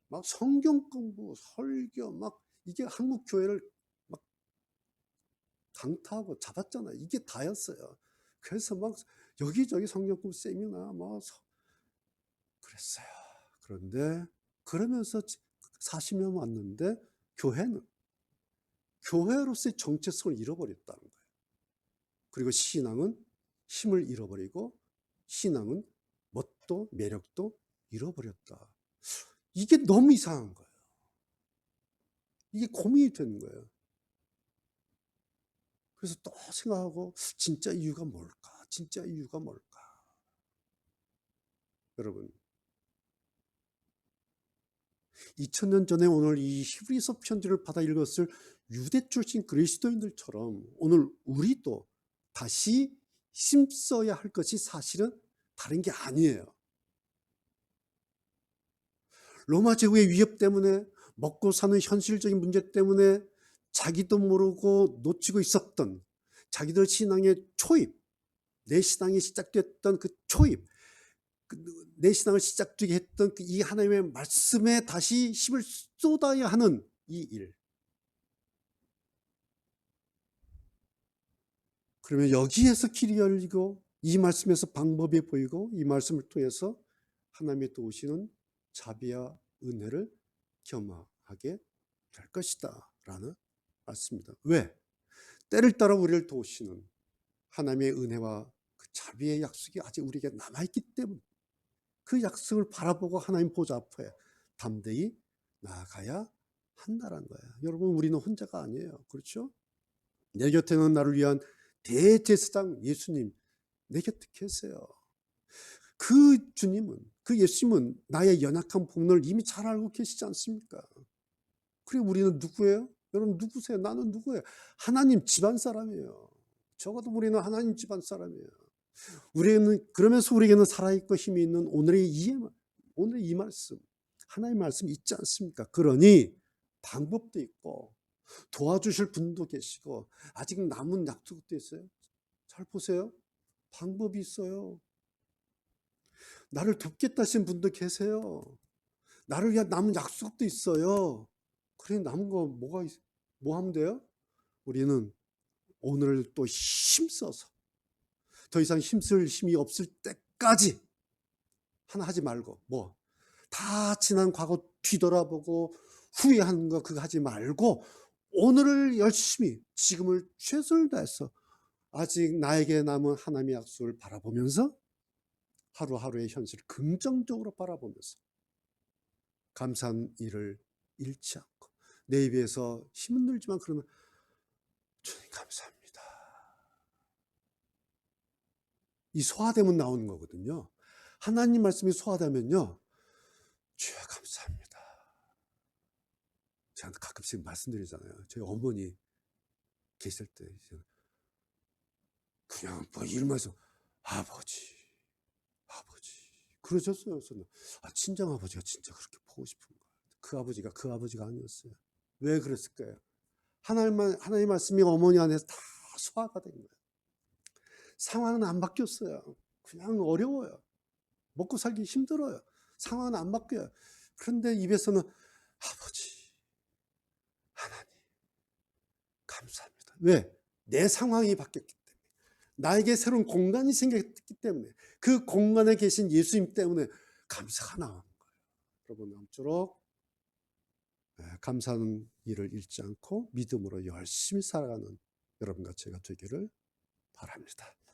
막 성경 공부, 설교 막 이게 한국 교회를 막 강타하고 잡았잖아요. 이게 다였어요. 그래서 막 여기저기 성경 공부 세미나 뭐 그랬어요. 그런데 그러면서 40년 왔는데 교회는 교회로서의 정체성을 잃어버렸다는 거예요. 그리고 신앙은 힘을 잃어버리고 신앙은 멋도 매력도 잃어버렸다. 이게 너무 이상한 거예요. 이게 고민이 되는 거예요. 그래서 또 생각하고 진짜 이유가 뭘까? 진짜 이유가 뭘까? 여러분, 2000년 전에 오늘 이 히브리서 편지를 받아 읽었을 유대 출신 그리스도인들처럼 오늘 우리도 다시 힘써야 할 것이 사실은 다른 게 아니에요. 로마 제국의 위협 때문에, 먹고 사는 현실적인 문제 때문에 자기도 모르고 놓치고 있었던 자기들 신앙의 초입, 내 신앙이 시작됐던 그 초입, 내 신앙을 시작되게 했던 이 하나님의 말씀에 다시 힘을 쏟아야 하는 이 일. 그러면 여기에서 길이 열리고 이 말씀에서 방법이 보이고 이 말씀을 통해서 하나님의 도우시는 자비와 은혜를 경험하게 될 것이다 라는 말씀입니다. 왜? 때를 따라 우리를 도우시는 하나님의 은혜와 그 자비의 약속이 아직 우리에게 남아있기 때문에 그 약속을 바라보고 하나님 보좌 앞에 담대히 나아가야 한다는 거예요. 여러분, 우리는 혼자가 아니에요. 그렇죠? 내 곁에는 나를 위한 대제사장 예수님 내 곁에 계세요. 그 주님은, 그 예수님은 나의 연약한 부분을 이미 잘 알고 계시지 않습니까? 그리고 우리는 누구예요? 여러분 누구세요? 나는 누구예요? 하나님 집안 사람이에요. 적어도 우리는 하나님 집안 사람이에요. 우리는 그러면서 우리에게는 살아있고 힘이 있는 오늘의 이 말씀, 하나님의 말씀이 있지 않습니까? 그러니 방법도 있고 도와주실 분도 계시고 아직 남은 약속도 있어요. 잘 보세요. 방법이 있어요. 나를 돕겠다 하신 분도 계세요. 나를 위한 남은 약속도 있어요. 그래 남은 거 뭐 하면 돼요? 우리는 오늘을 또 힘써서 더 이상 힘쓸 힘이 없을 때까지 하나 하지 말고 다 지난 과거 뒤돌아보고 후회하는 거 그거 하지 말고 오늘을 열심히 지금을 최선을 다해서 아직 나에게 남은 하나님의 약속을 바라보면서 하루하루의 현실을 긍정적으로 바라보면서 감사한 일을 잃지 않고 내 입에서 힘은 들지만 그러면 주님 감사합니다. 이 소화되면 나오는 거거든요. 하나님 말씀이 소화되면요. 주여 감사합니다. 제가 가끔씩 말씀드리잖아요. 저희 어머니 계실 때 그냥 이러면서 아버지 그러셨어요. 저는 친정아버지가 진짜 그렇게 보고 싶은 거예요. 그 아버지가 아니었어요. 왜 그랬을까요? 하나님 말씀이 어머니 안에서 다 소화가 된 거예요. 상황은 안 바뀌었어요. 그냥 어려워요. 먹고 살기 힘들어요. 상황은 안 바뀌어요. 그런데 입에서는 아버지, 하나님, 감사합니다. 왜? 내 상황이 바뀌었기 때문에. 나에게 새로운 공간이 생겼기 때문에. 그 공간에 계신 예수님 때문에 감사가 나오는 거예요. 여러분, 아무쪼록 감사하는 일을 잃지 않고 믿음으로 열심히 살아가는 여러분과 제가 되기를 바랍니다.